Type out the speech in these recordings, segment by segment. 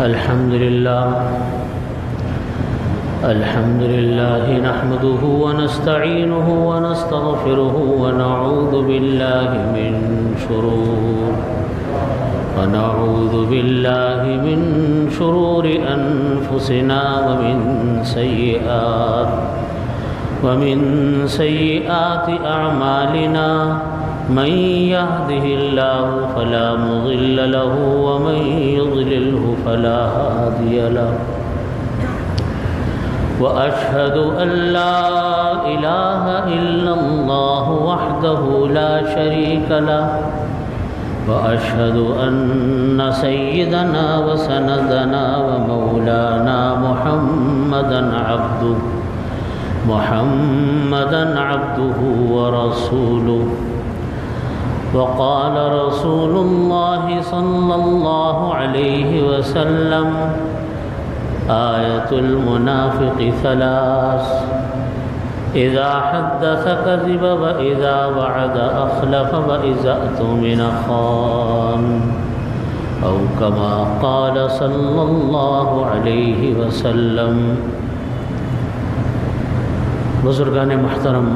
الحمد لله نحمده ونستعينه ونستغفره ونعوذ بالله من شرور أنفسنا ومن سيئات أعمالنا من يهده الله فلا مضل له ومن يضلله فلا هادي له وأشهد أن لا إله إلا الله وحده لا شريك له وأشهد أن سيدنا وسندنا ومولانا محمدا عبده ورسوله. وقال رسول الله صلى الله عليه وسلم: آية المنافق ثلاث: إذا حدث كذب وإذا وعد أخلف وإذا اؤتمن خان، أو كما قال صلى الله عليه وسلم. بزرگان محترم،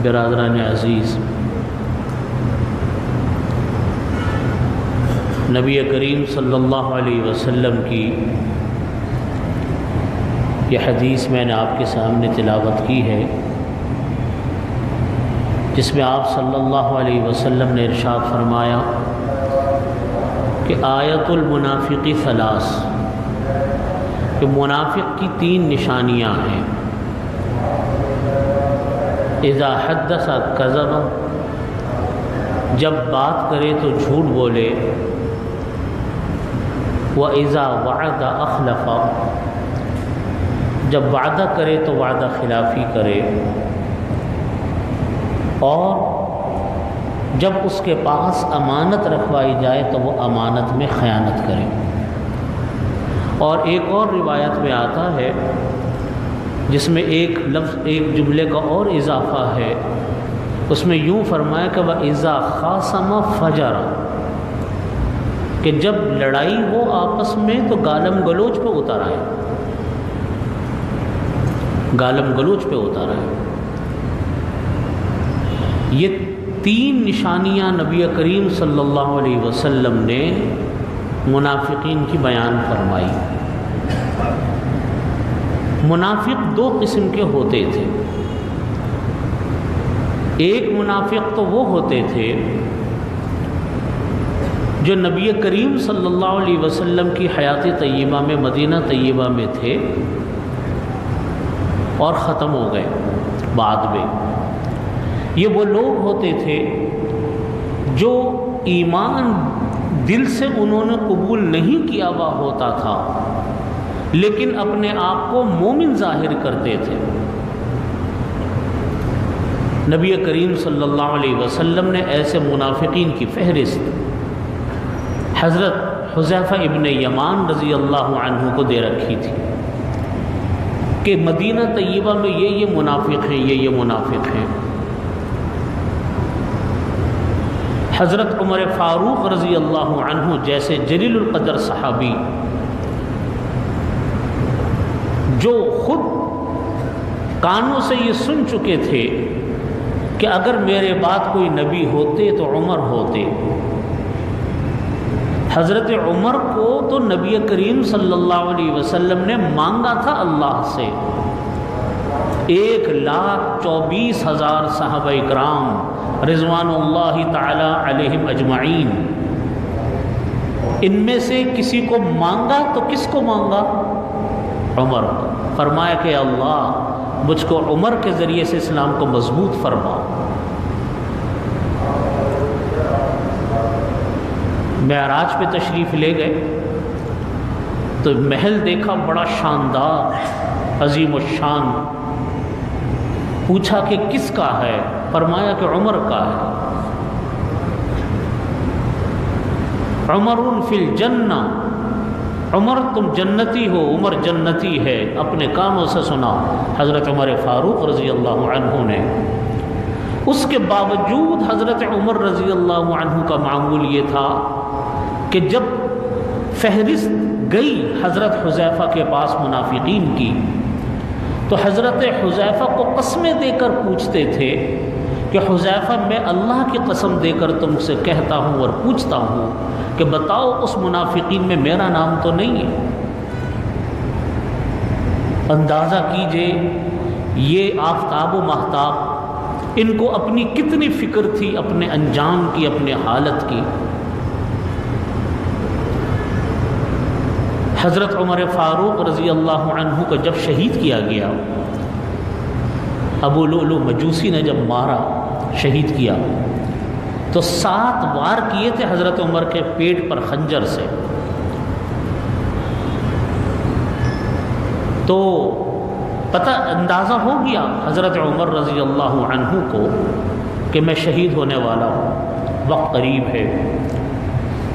برادران عزیز، نبی کریم صلی اللہ علیہ وسلم کی یہ حدیث میں نے آپ کے سامنے تلاوت کی ہے، جس میں آپ صلی اللہ علیہ وسلم نے ارشاد فرمایا کہ آیت المنافق ثلاث، کہ منافق کی 3 نشانیاں ہیں. اذا حدث کذب، جب بات کرے تو جھوٹ بولے. وَإِذَا وَعَدَ أَخْلَفَ، جب وعدہ کرے تو وعدہ خلافی کرے. اور جب اس کے پاس امانت رکھوائی جائے تو وہ امانت میں خیانت کرے. اور ایک اور روایت میں آتا ہے جس میں ایک لفظ، ایک جملے کا اور اضافہ ہے، اس میں یوں فرمایا کہ وَإِذَا خَاصَمَ فَجَرَ، کہ جب لڑائی ہو آپس میں تو گالم گلوچ پہ اتر آئے، گالم گلوچ پہ اتر آئے. یہ 3 نشانیاں نبی کریم صلی اللہ علیہ وسلم نے منافقین کی بیان فرمائی. منافق 2 قسم کے ہوتے تھے. ایک منافق تو وہ ہوتے تھے جو نبی کریم صلی اللہ علیہ وسلم کی حیات طیبہ میں، مدینہ طیبہ میں تھے اور ختم ہو گئے بعد میں. یہ وہ لوگ ہوتے تھے جو ایمان دل سے انہوں نے قبول نہیں کیا ہوا ہوتا تھا، لیکن اپنے آپ کو مومن ظاہر کرتے تھے. نبی کریم صلی اللہ علیہ وسلم نے ایسے منافقین کی فہرست حضرت حذیفہ ابن یمان رضی اللہ عنہ کو دے رکھی تھی کہ مدینہ طیبہ میں یہ منافق ہیں، یہ منافق ہیں. حضرت عمر فاروق رضی اللہ عنہ جیسے جلیل القدر صحابی، جو خود کانوں سے یہ سن چکے تھے کہ اگر میرے بعد کوئی نبی ہوتے تو عمر ہوتے. حضرت عمر کو تو نبی کریم صلی اللہ علیہ وسلم نے مانگا تھا اللہ سے. 1,24,000 صحابہ کرام رضوان اللہ تعالی علیہم اجمعین، ان میں سے کسی کو مانگا تو کس کو مانگا؟ عمر. فرمایا کہ اللہ مجھ کو عمر کے ذریعے سے اسلام کو مضبوط فرما. معراج پہ تشریف لے گئے تو محل دیکھا بڑا شاندار عظیم الشان. پوچھا کہ کس کا ہے؟ فرمایا کہ عمر کا ہے. عمر فی الجنہ، عمر تم جنتی ہو، عمر جنتی ہے. اپنے کانوں سے سنا حضرت عمر فاروق رضی اللہ عنہ نے. اس کے باوجود حضرت عمر رضی اللہ عنہ کا معمول یہ تھا کہ جب فہرست گئی حضرت حذیفہ کے پاس منافقین کی تو حضرت حذیفہ کو قسمیں دے کر پوچھتے تھے کہ حذیفہ میں اللہ کی قسم دے کر تم سے کہتا ہوں اور پوچھتا ہوں کہ بتاؤ اس منافقین میں میرا نام تو نہیں ہے۔ اندازہ کیجئے یہ آفتاب و ماہتاب، ان کو اپنی کتنی فکر تھی اپنے انجام کی، اپنے حالت کی۔ حضرت عمر فاروق رضی اللہ عنہ کو جب شہید کیا گیا، ابو لؤلؤ مجوسی نے جب مارا، شہید کیا، تو 7 وار کیے تھے حضرت عمر کے پیٹ پر خنجر سے۔ تو پتہ اندازہ ہو گیا حضرت عمر رضی اللہ عنہ کو کہ میں شہید ہونے والا ہوں، وقت قریب ہے۔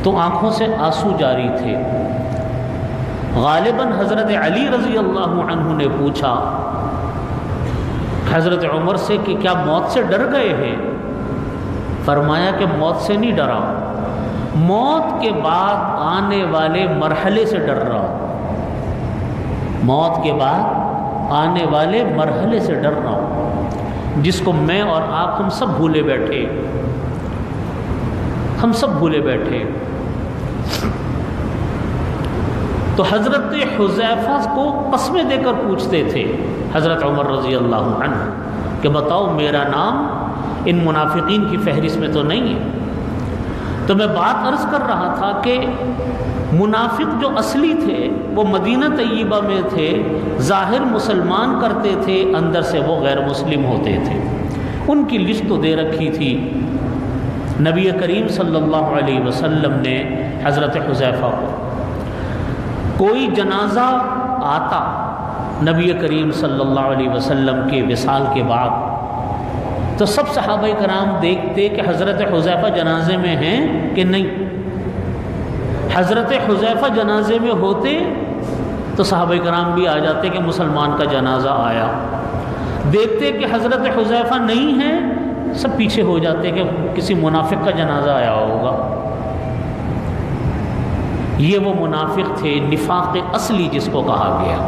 تو آنکھوں سے آنسو جاری تھے۔ غالباً حضرت علی رضی اللہ عنہ نے پوچھا حضرت عمر سے کہ کیا موت سے ڈر گئے ہیں؟ فرمایا کہ موت سے نہیں ڈرا، موت کے بعد آنے والے مرحلے سے ڈر رہا ہوں، موت کے بعد آنے والے مرحلے سے ڈر رہا ہوں، جس کو میں اور آپ ہم سب بھولے بیٹھے، ہم سب بھولے بیٹھے۔ تو حضرت حذیفہ کو قسمیں دے کر پوچھتے تھے حضرت عمر رضی اللہ عنہ کہ بتاؤ میرا نام ان منافقین کی فہرست میں تو نہیں ہے۔ تو میں بات عرض کر رہا تھا کہ منافق جو اصلی تھے وہ مدینہ طیبہ میں تھے، ظاہر مسلمان کرتے تھے، اندر سے وہ غیر مسلم ہوتے تھے۔ ان کی لسٹ تو دے رکھی تھی نبی کریم صلی اللہ علیہ وسلم نے حضرت حذیفہ کو۔ کوئی جنازہ آتا نبی کریم صلی اللہ علیہ وسلم کے وصال کے بعد تو سب صحابہ کرام دیکھتے کہ حضرت حذیفہ جنازے میں ہیں کہ نہیں۔ حضرت حذیفہ جنازے میں ہوتے تو صحابہ کرام بھی آ جاتے کہ مسلمان کا جنازہ آیا۔ دیکھتے کہ حضرت حذیفہ نہیں ہے، سب پیچھے ہو جاتے کہ کسی منافق کا جنازہ آیا ہوگا۔ یہ وہ منافق تھے، نفاق اصلی جس کو کہا گیا۔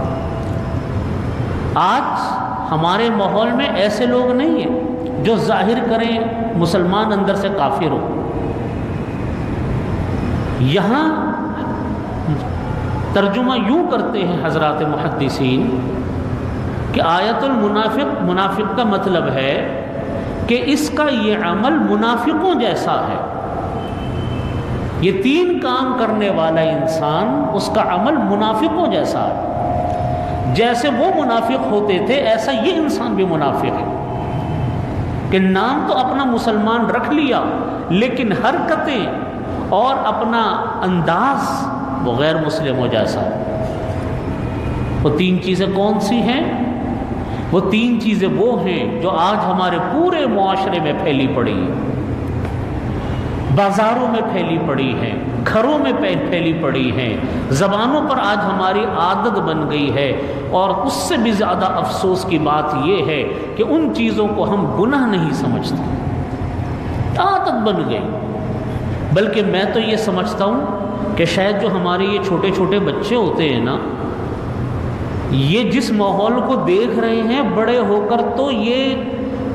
آج ہمارے ماحول میں ایسے لوگ نہیں ہیں جو ظاہر کریں مسلمان اندر سے کافر ہو۔ یہاں ترجمہ یوں کرتے ہیں حضرات محدثین کہ آیت المنافق، منافق کا مطلب ہے کہ اس کا یہ عمل منافقوں جیسا ہے۔ یہ 3 کام کرنے والا انسان، اس کا عمل منافقوں جیسا ہے۔ جیسے وہ منافق ہوتے تھے ایسا یہ انسان بھی منافق ہے کہ نام تو اپنا مسلمان رکھ لیا لیکن حرکتیں اور اپنا انداز وہ غیر مسلموں جیسا ہے۔ وہ 3 چیزیں کون سی ہیں؟ وہ 3 چیزیں وہ ہیں جو آج ہمارے پورے معاشرے میں پھیلی پڑی ہیں، بازاروں میں پھیلی پڑی ہیں، گھروں میں پھیلی پڑی ہیں، زبانوں پر آج ہماری عادت بن گئی ہے۔ اور اس سے بھی زیادہ افسوس کی بات یہ ہے کہ ان چیزوں کو ہم گناہ نہیں سمجھتے، عادت بن گئی۔ بلکہ میں تو یہ سمجھتا ہوں کہ شاید جو ہمارے یہ چھوٹے چھوٹے بچے ہوتے ہیں نا، یہ جس ماحول کو دیکھ رہے ہیں بڑے ہو کر تو یہ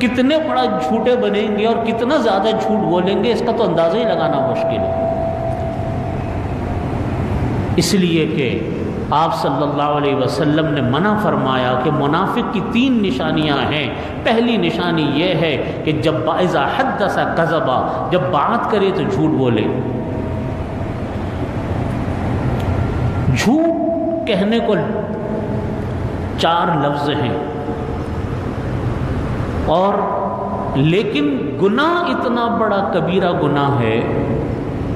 کتنے بڑا جھوٹے بنیں گے اور کتنا زیادہ جھوٹ بولیں گے، اس کا تو اندازہ ہی لگانا مشکل ہے۔ اس لیے کہ آپ صلی اللہ علیہ وسلم نے منع فرمایا کہ منافق کی 3 نشانیاں ہیں۔ پہلی نشانی یہ ہے کہ جب اذا حدث کذب، جب بات کرے تو جھوٹ بولے۔ جھوٹ کہنے کو 4 لفظ ہیں، اور لیکن گناہ اتنا بڑا کبیرہ گناہ ہے،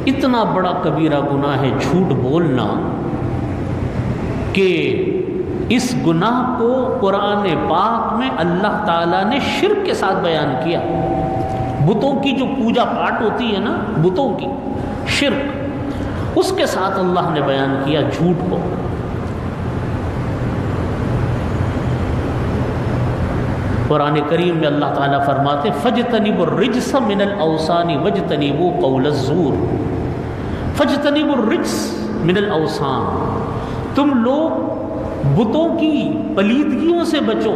اتنا بڑا کبیرہ گناہ ہے جھوٹ بولنا کہ اس گناہ کو قرآن پاک میں اللہ تعالیٰ نے شرک کے ساتھ بیان کیا۔ بتوں کی جو پوجا پاٹ ہوتی ہے نا، بتوں کی شرک، اس کے ساتھ اللہ نے بیان کیا جھوٹ کو۔ قرآن کریم میں اللہ تعالیٰ فرماتے فَاجْتَنِبُوا الرِّجْسَ مِنَ الْأَوْثَانِ وَاجْتَنِبُوا قَوْلَ الزُّورِ فَاجْتَنِبُوا الرِّجْسَ مِنَ الْأَوْثَانِ، تم لوگ بتوں کی پلیدگیوں سے بچو،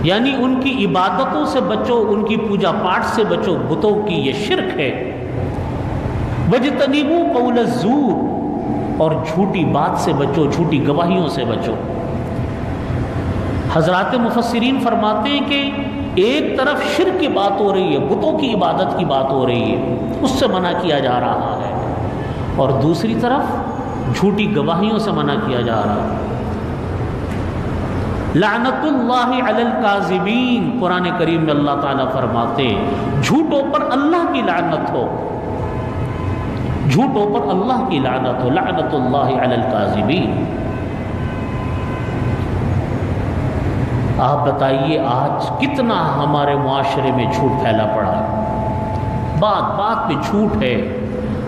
یعنی ان کی عبادتوں سے بچو، ان کی پوجا پاٹ سے بچو، بتوں کی یہ شرک ہے۔ وَاجْتَنِبُوا قَوْلَ الزُّورِ، اور جھوٹی بات سے بچو، جھوٹی گواہیوں سے بچو۔ حضرات مفسرین فرماتے ہیں کہ ایک طرف شرک کی بات ہو رہی ہے، بتوں کی عبادت کی بات ہو رہی ہے، اس سے منع کیا جا رہا ہے، اور دوسری طرف جھوٹی گواہیوں سے منع کیا جا رہا ہے۔ لعنت اللہ علی الکاذبین، قرآن کریم میں اللہ تعالیٰ فرماتے ہیں جھوٹوں پر اللہ کی لعنت ہو، جھوٹوں پر اللہ کی لعنت ہو، لعنت اللہ علی الکاذبین۔ آپ بتائیے آج کتنا ہمارے معاشرے میں جھوٹ پھیلا پڑا ہے، بات بات پہ جھوٹ ہے،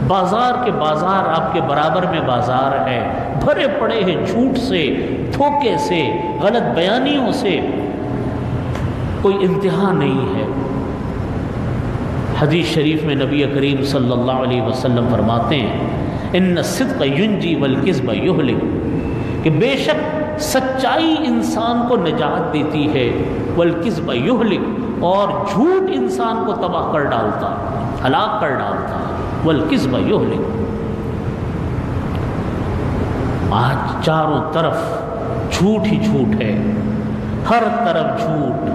بازار کے بازار آپ کے برابر میں بازار ہے، بھرے پڑے ہیں جھوٹ سے، دھوکے سے، غلط بیانیوں سے، کوئی انتہا نہیں ہے۔ حدیث شریف میں نبی کریم صلی اللہ علیہ وسلم فرماتے ہیں ان الصدق ینجی والکذب یہلک، کہ بے شک سچائی انسان کو نجات دیتی ہے، والکذب یہلک، اور جھوٹ انسان کو تباہ کر ڈالتا، ہلاک کر ڈالتا، والکذب یہلک۔ آج چاروں طرف جھوٹ ہی جھوٹ ہے، ہر طرف جھوٹ،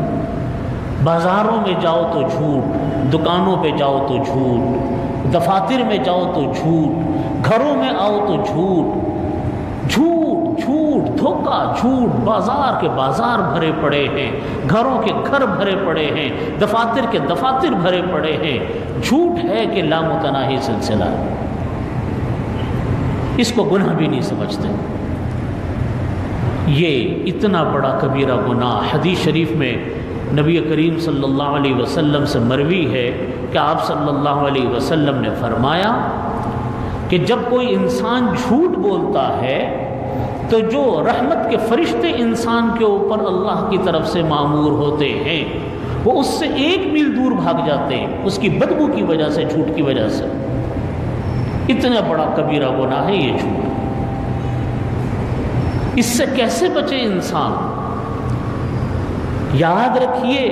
بازاروں میں جاؤ تو جھوٹ، دکانوں پہ جاؤ تو جھوٹ، دفاتر میں جاؤ تو جھوٹ، گھروں میں آؤ تو جھوٹ، جھوٹ جھوٹ دھوکہ جھوٹ، بازار کے بازار بھرے پڑے ہیں، گھروں کے گھر بھرے پڑے ہیں، دفاتر کے دفاتر بھرے پڑے ہیں، جھوٹ ہے کہ لامتناہی سلسلہ، اس کو گناہ بھی نہیں سمجھتے۔ یہ اتنا بڑا کبیرہ گناہ، حدیث شریف میں نبی کریم صلی اللہ علیہ وسلم سے مروی ہے کہ آپ صلی اللہ علیہ وسلم نے فرمایا کہ جب کوئی انسان جھوٹ بولتا ہے تو جو رحمت کے فرشتے انسان کے اوپر اللہ کی طرف سے مامور ہوتے ہیں وہ اس سے 1 میل دور بھاگ جاتے ہیں، اس کی بدبو کی وجہ سے، جھوٹ کی وجہ سے۔ اتنا بڑا کبیرہ گناہ ہے یہ جھوٹ، اس سے کیسے بچے انسان؟ یاد رکھیے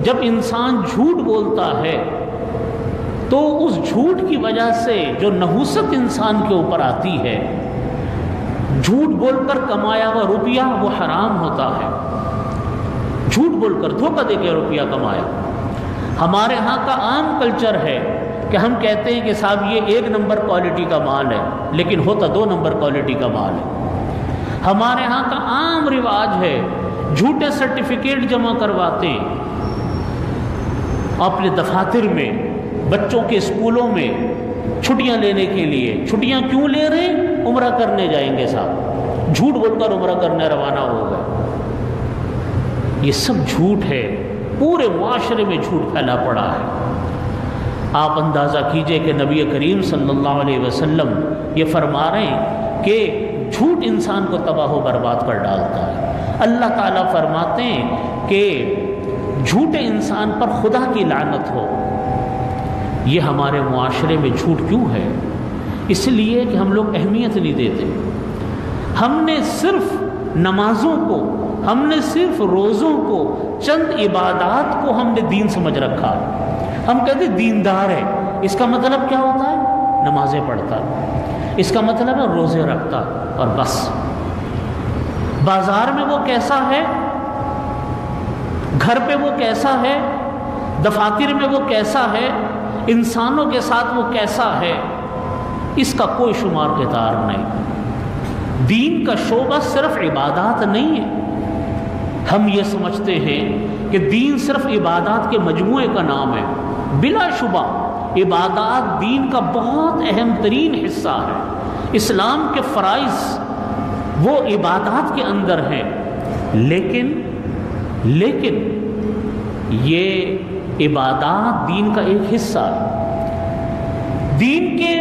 جب انسان جھوٹ بولتا ہے تو اس جھوٹ کی وجہ سے جو نحوست انسان کے اوپر آتی ہے، جھوٹ بول کر کمایا ہوا روپیہ وہ حرام ہوتا ہے، جھوٹ بول کر دھوکہ دے کے روپیہ کمایا۔ ہمارے ہاں کا عام کلچر ہے کہ ہم کہتے ہیں کہ صاحب یہ 1 نمبر کوالٹی کا مال ہے، لیکن ہوتا 2 نمبر کوالٹی کا مال ہے۔ ہمارے ہاں کا عام رواج ہے جھوٹے سرٹیفکیٹ جمع کرواتے ہیں اپنے دفاتر میں، بچوں کے اسکولوں میں چھٹیاں لینے کے لیے۔ چھٹیاں کیوں لے رہے ہیں؟ عمرہ کرنے جائیں گے صاحب، جھوٹ بول کر عمرہ کرنے روانہ ہو گئے۔ یہ سب جھوٹ ہے، پورے معاشرے میں جھوٹ پھیلا پڑا ہے۔ آپ اندازہ کیجئے کہ نبی کریم صلی اللہ علیہ وسلم یہ فرما رہے ہیں کہ جھوٹ انسان کو تباہ و برباد کر ڈالتا ہے۔ اللہ تعالیٰ فرماتے ہیں کہ جھوٹے انسان پر خدا کی لعنت ہو۔ یہ ہمارے معاشرے میں جھوٹ کیوں ہے؟ اس لیے کہ ہم لوگ اہمیت نہیں دیتے۔ ہم نے صرف نمازوں کو، ہم نے صرف روزوں کو، چند عبادات کو ہم نے دین سمجھ رکھا۔ ہم کہتے دیندار ہے، اس کا مطلب کیا ہوتا ہے؟ نمازیں پڑھتا، اس کا مطلب ہے روزے رکھتا، اور بس۔ بازار میں وہ کیسا ہے، گھر پہ وہ کیسا ہے، دفاتر میں وہ کیسا ہے، انسانوں کے ساتھ وہ کیسا ہے، اس کا کوئی شمار کتار نہیں۔ دین کا شعبہ صرف عبادات نہیں ہے۔ ہم یہ سمجھتے ہیں کہ دین صرف عبادات کے مجموعے کا نام ہے۔ بلا شبہ عبادات دین کا بہت اہم ترین حصہ ہے۔ اسلام کے فرائض وہ عبادات کے اندر ہیں، لیکن یہ عبادات دین کا ایک حصہ ہے۔ دین کے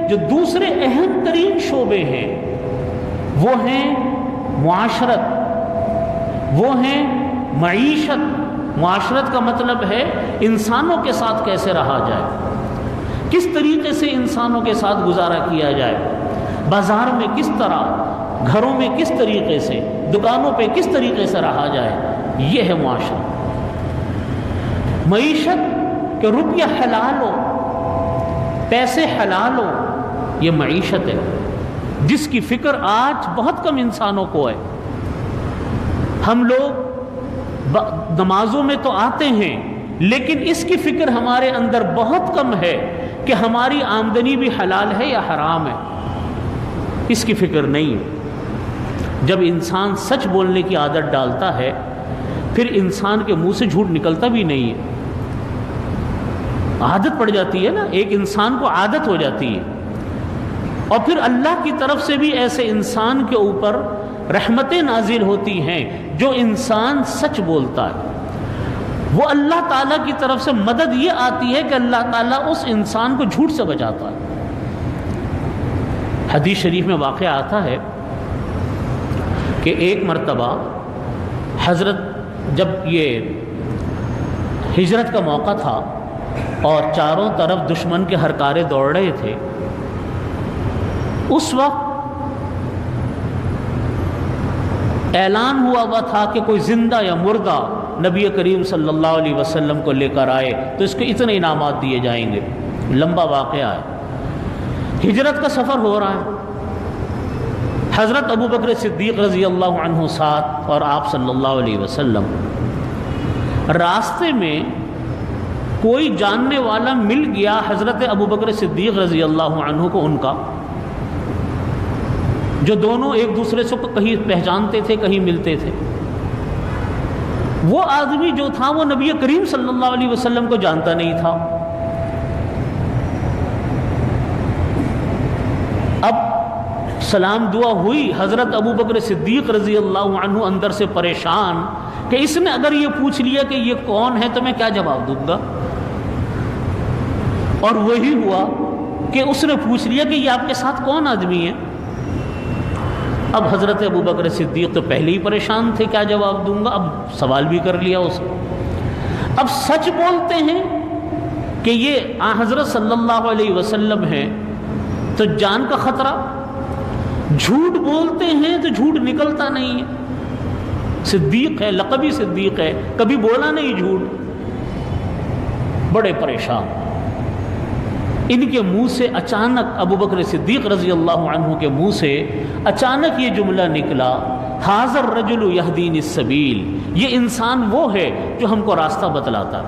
جو دوسرے اہم ترین شعبے ہیں وہ ہیں معاشرت، وہ ہیں معیشت، معاشرت کا مطلب ہے انسانوں کے ساتھ کیسے رہا جائے، کس طریقے سے انسانوں کے ساتھ گزارا کیا جائے، بازار میں کس طرح، گھروں میں کس طریقے سے، دکانوں پہ کس طریقے سے رہا جائے، یہ ہے معاشرہ۔ معیشت کہ روپیہ حلال ہو، پیسے حلال ہو، یہ معیشت ہے جس کی فکر آج بہت کم انسانوں کو ہے۔ ہم لوگ نمازوں میں تو آتے ہیں لیکن اس کی فکر ہمارے اندر بہت کم ہے کہ ہماری آمدنی بھی حلال ہے یا حرام ہے، اس کی فکر نہیں ہے۔ جب انسان سچ بولنے کی عادت ڈالتا ہے پھر انسان کے منہ سے جھوٹ نکلتا بھی نہیں ہے، عادت پڑ جاتی ہے نا، ایک انسان کو عادت ہو جاتی ہے۔ اور پھر اللہ کی طرف سے بھی ایسے انسان کے اوپر رحمتیں نازل ہوتی ہیں جو انسان سچ بولتا ہے، وہ اللہ تعالیٰ کی طرف سے مدد یہ آتی ہے کہ اللہ تعالیٰ اس انسان کو جھوٹ سے بچاتا ہے۔ حدیث شریف میں واقعہ آتا ہے کہ ایک مرتبہ حضرت جب یہ ہجرت کا موقع تھا اور چاروں طرف دشمن کے ہرکارے دوڑ رہے تھے، اس وقت اعلان ہوا تھا کہ کوئی زندہ یا مردہ نبی کریم صلی اللہ علیہ وسلم کو لے کر آئے تو اس کو اتنے انعامات دیے جائیں گے۔ لمبا واقعہ ہے، ہجرت کا سفر ہو رہا ہے، حضرت ابو بکر صدیق رضی اللہ عنہ ساتھ اور آپ صلی اللہ علیہ وسلم۔ راستے میں کوئی جاننے والا مل گیا حضرت ابو بکر صدیق رضی اللہ عنہ کو، ان کا، جو دونوں ایک دوسرے سے کہیں پہچانتے تھے کہیں ملتے تھے۔ وہ آدمی جو تھا وہ نبی کریم صلی اللہ علیہ وسلم کو جانتا نہیں تھا۔ اب سلام دعا ہوئی، حضرت ابو بکر صدیق رضی اللہ عنہ اندر سے پریشان کہ اس نے اگر یہ پوچھ لیا کہ یہ کون ہے تو میں کیا جواب دوں گا، اور وہی ہوا کہ اس نے پوچھ لیا کہ یہ آپ کے ساتھ کون آدمی ہے۔ اب حضرت ابو بکر صدیق تو پہلے ہی پریشان تھے، کیا جواب دوں گا، اب سوال بھی کر لیا اس نے۔ اب سچ بولتے ہیں کہ یہ حضرت صلی اللہ علیہ وسلم ہیں تو جان کا خطرہ، جھوٹ بولتے ہیں تو جھوٹ نکلتا نہیں ہے۔ صدیق ہے، لقبی صدیق ہے، کبھی بولا نہیں جھوٹ، بڑے پریشان۔ ان کے منہ سے اچانک ابو بکر صدیق رضی اللہ عنہ کے منہ سے اچانک یہ جملہ نکلا، ھذا الرجل یہدینی السبیل، یہ انسان وہ ہے جو ہم کو راستہ بتلاتا۔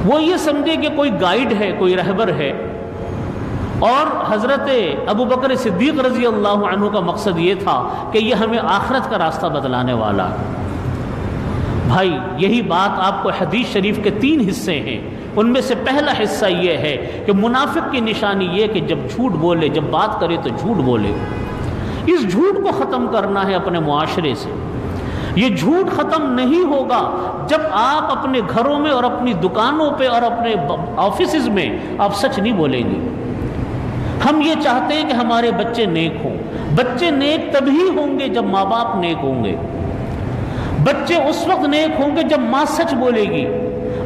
وہ یہ سمجھے کہ کوئی گائیڈ ہے، کوئی رہبر ہے، اور حضرت ابو بکر صدیق رضی اللہ عنہ کا مقصد یہ تھا کہ یہ ہمیں آخرت کا راستہ بتلانے والا ہے۔ بھائی یہی بات آپ کو حدیث شریف کے 3 حصے ہیں، ان میں سے پہلا حصہ یہ ہے کہ منافق کی نشانی یہ کہ جب جھوٹ بولے، جب بات کرے تو جھوٹ بولے۔ اس جھوٹ کو ختم کرنا ہے اپنے معاشرے سے۔ یہ جھوٹ ختم نہیں ہوگا جب آپ اپنے گھروں میں اور اپنی دکانوں پہ اور اپنے آفیسز میں آپ سچ نہیں بولیں گے۔ ہم یہ چاہتے ہیں کہ ہمارے بچے نیک ہوں۔ بچے نیک تبھی ہوں گے جب ماں باپ نیک ہوں گے۔ بچے اس وقت نیک ہوں گے جب ماں سچ بولے گی۔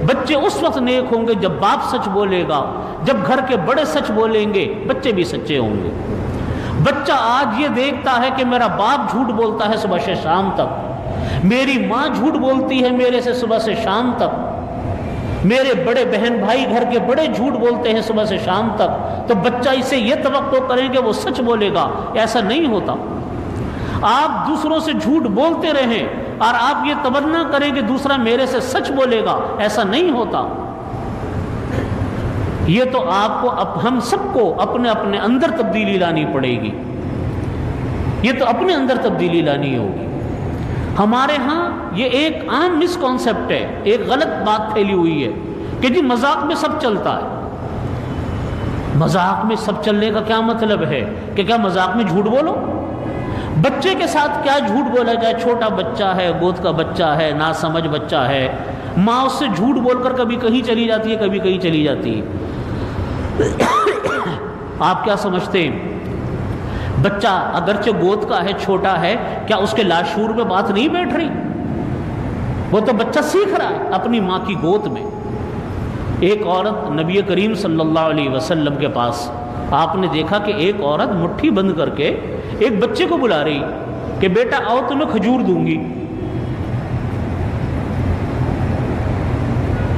بچے اس وقت نیک ہوں گے جب باپ سچ بولے گا۔ جب گھر کے بڑے سچ بولیں گے بچے بھی سچے ہوں گے۔ بچہ آج یہ دیکھتا ہے کہ میرا باپ جھوٹ بولتا ہے صبح سے شام تک، میری ماں جھوٹ بولتی ہے میرے سے صبح سے شام تک، میرے بڑے بہن بھائی گھر کے بڑے جھوٹ بولتے ہیں صبح سے شام تک، تو بچہ اسے یہ توقع کرے کہ وہ سچ بولے گا۔ ایسا نہیں ہوتا۔ آپ دوسروں سے جھوٹ بولتے رہیں اور آپ یہ تمنا کریں کہ دوسرا میرے سے سچ بولے گا، ایسا نہیں ہوتا۔ یہ تو آپ کو ہم سب کو اپنے اپنے اندر تبدیلی لانی پڑے گی۔ یہ تو اپنے اندر تبدیلی لانی ہوگی۔ ہمارے ہاں یہ ایک عام مس کانسیپٹ ہے، ایک غلط بات پھیلی ہوئی ہے کہ جی مذاق میں سب چلتا ہے۔ مذاق میں سب چلنے کا کیا مطلب ہے کہ کیا مذاق میں جھوٹ بولو؟ بچے کے ساتھ کیا جھوٹ بولا جائے؟ چھوٹا بچہ ہے، گود کا بچہ ہے، ناسمجھ بچہ ہے، ماں اس سے جھوٹ بول کر کبھی کہیں چلی جاتی ہے، کبھی کہیں چلی جاتی ہے۔ آپ کیا سمجھتے ہیں بچہ اگرچہ گود کا ہے، چھوٹا ہے، کیا اس کے لاشعور میں بات نہیں بیٹھ رہی؟ وہ تو بچہ سیکھ رہا ہے اپنی ماں کی گود میں۔ ایک عورت نبی کریم صلی اللہ علیہ وسلم کے پاس، آپ نے دیکھا کہ ایک عورت مٹھی بند کر کے ایک بچے کو بلا رہی کہ بیٹا آؤ تمہیں کھجور دوں گی۔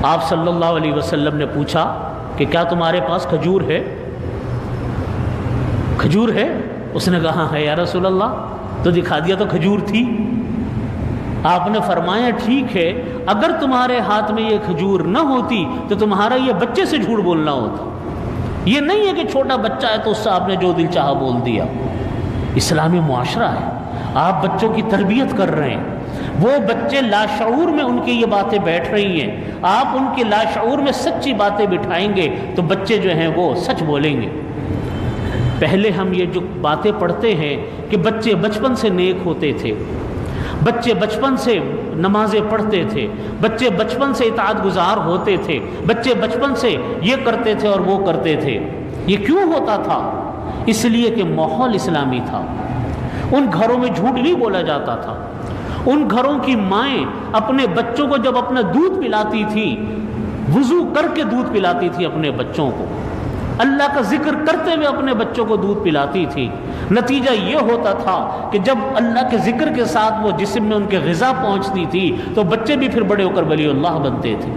آپ صلی اللہ علیہ وسلم نے پوچھا کہ کیا تمہارے پاس کھجور ہے؟ کھجور ہے؟ اس نے کہا ہے یا رسول اللہ، تو دکھا دیا تو کھجور تھی۔ آپ نے فرمایا ٹھیک ہے، اگر تمہارے ہاتھ میں یہ کھجور نہ ہوتی تو تمہارا یہ بچے سے جھوٹ بولنا ہوتا۔ یہ نہیں ہے کہ چھوٹا بچہ ہے تو اس سے آپ نے جو دل چاہا بول دیا۔ اسلامی معاشرہ ہے، آپ بچوں کی تربیت کر رہے ہیں، وہ بچے لاشعور میں ان کی یہ باتیں بیٹھ رہی ہیں، آپ ان کے لاشعور میں سچی باتیں بٹھائیں گے تو بچے جو ہیں وہ سچ بولیں گے۔ پہلے ہم یہ جو باتیں پڑھتے ہیں کہ بچے بچپن سے نیک ہوتے تھے، بچے بچپن سے نمازیں پڑھتے تھے، بچے بچپن سے اطاعت گزار ہوتے تھے، بچے بچپن سے یہ کرتے تھے اور وہ کرتے تھے، یہ کیوں ہوتا تھا؟ اس لیے کہ ماحول اسلامی تھا۔ ان گھروں میں جھوٹ نہیں بولا جاتا تھا۔ ان گھروں کی مائیں اپنے بچوں کو جب اپنا دودھ پلاتی تھی، وضو کر کے دودھ پلاتی تھی اپنے بچوں کو، اللہ کا ذکر کرتے ہوئے اپنے بچوں کو دودھ پلاتی تھی۔ نتیجہ یہ ہوتا تھا کہ جب اللہ کے ذکر کے ساتھ وہ جسم میں ان کے غذا پہنچتی تھی تو بچے بھی پھر بڑے ہو کر ولی اللہ بنتے تھے۔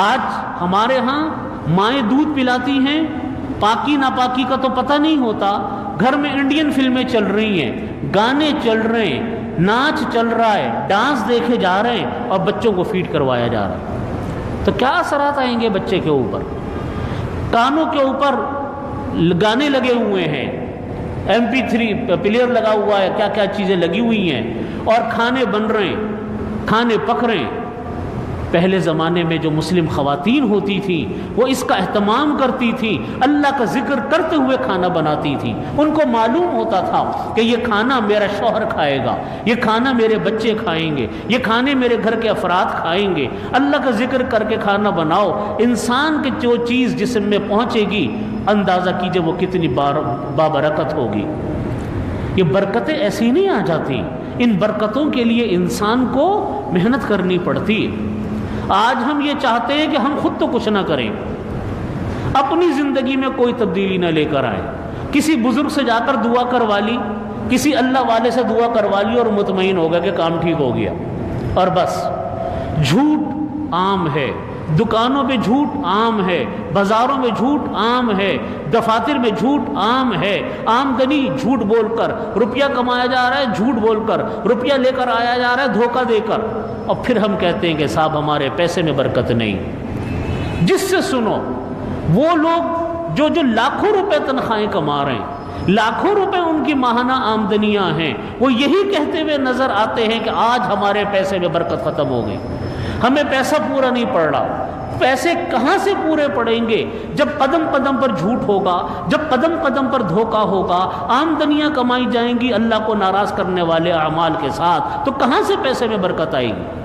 آج ہمارے ہاں مائیں دودھ پلاتی ہیں، پاکی ناپاکی کا تو پتہ نہیں ہوتا، گھر میں انڈین فلمیں چل رہی ہیں، گانے چل رہے ہیں، ناچ چل رہا ہے، ڈانس دیکھے جا رہے ہیں اور بچوں کو فیڈ کروایا جا رہا ہے۔ تو کیا اثرات آئیں گے بچے کے اوپر؟ کانوں کے اوپر گانے لگے ہوئے ہیں، MP3 پلیئر لگا ہوا ہے، کیا کیا چیزیں لگی ہوئی ہیں، اور کھانے بن رہے ہیں، کھانے پک رہے ہیں۔ پہلے زمانے میں جو مسلم خواتین ہوتی تھیں وہ اس کا اہتمام کرتی تھیں، اللہ کا ذکر کرتے ہوئے کھانا بناتی تھیں۔ ان کو معلوم ہوتا تھا کہ یہ کھانا میرا شوہر کھائے گا، یہ کھانا میرے بچے کھائیں گے، یہ کھانے میرے گھر کے افراد کھائیں گے۔ اللہ کا ذکر کر کے کھانا بناؤ، انسان کی جو چیز جسم میں پہنچے گی اندازہ کیجئے وہ کتنی بابرکت ہوگی۔ یہ برکتیں ایسی نہیں آ جاتی، ان برکتوں کے لیے انسان کو محنت کرنی پڑتی ہے۔ آج ہم یہ چاہتے ہیں کہ ہم خود تو کچھ نہ کریں، اپنی زندگی میں کوئی تبدیلی نہ لے کر آئیں، کسی بزرگ سے جا کر دعا کروا لی، کسی اللہ والے سے دعا کروا لی اور مطمئن ہو گیا کہ کام ٹھیک ہو گیا، اور بس۔ جھوٹ عام ہے، دکانوں پہ جھوٹ عام ہے، بازاروں میں جھوٹ عام ہے، دفاتر میں جھوٹ عام ہے، آمدنی جھوٹ بول کر روپیہ کمایا جا رہا ہے، جھوٹ بول کر روپیہ لے کر آیا جا رہا ہے، دھوکہ دے کر، اور پھر ہم کہتے ہیں کہ صاحب ہمارے پیسے میں برکت نہیں۔ جس سے سنو وہ لوگ جو لاکھوں روپے تنخواہیں کما رہے ہیں، لاکھوں روپے ان کی ماہانہ آمدنیاں ہیں، وہ یہی کہتے ہوئے نظر آتے ہیں کہ آج ہمارے پیسے میں برکت ختم ہو گئی، ہمیں پیسہ پورا نہیں پڑ رہا۔ پیسے کہاں سے پورے پڑیں گے جب قدم قدم پر جھوٹ ہوگا، جب قدم قدم پر دھوکہ ہوگا، آمدنیاں کمائی جائیں گی اللہ کو ناراض کرنے والے اعمال کے ساتھ، تو کہاں سے پیسے میں برکت آئے گی؟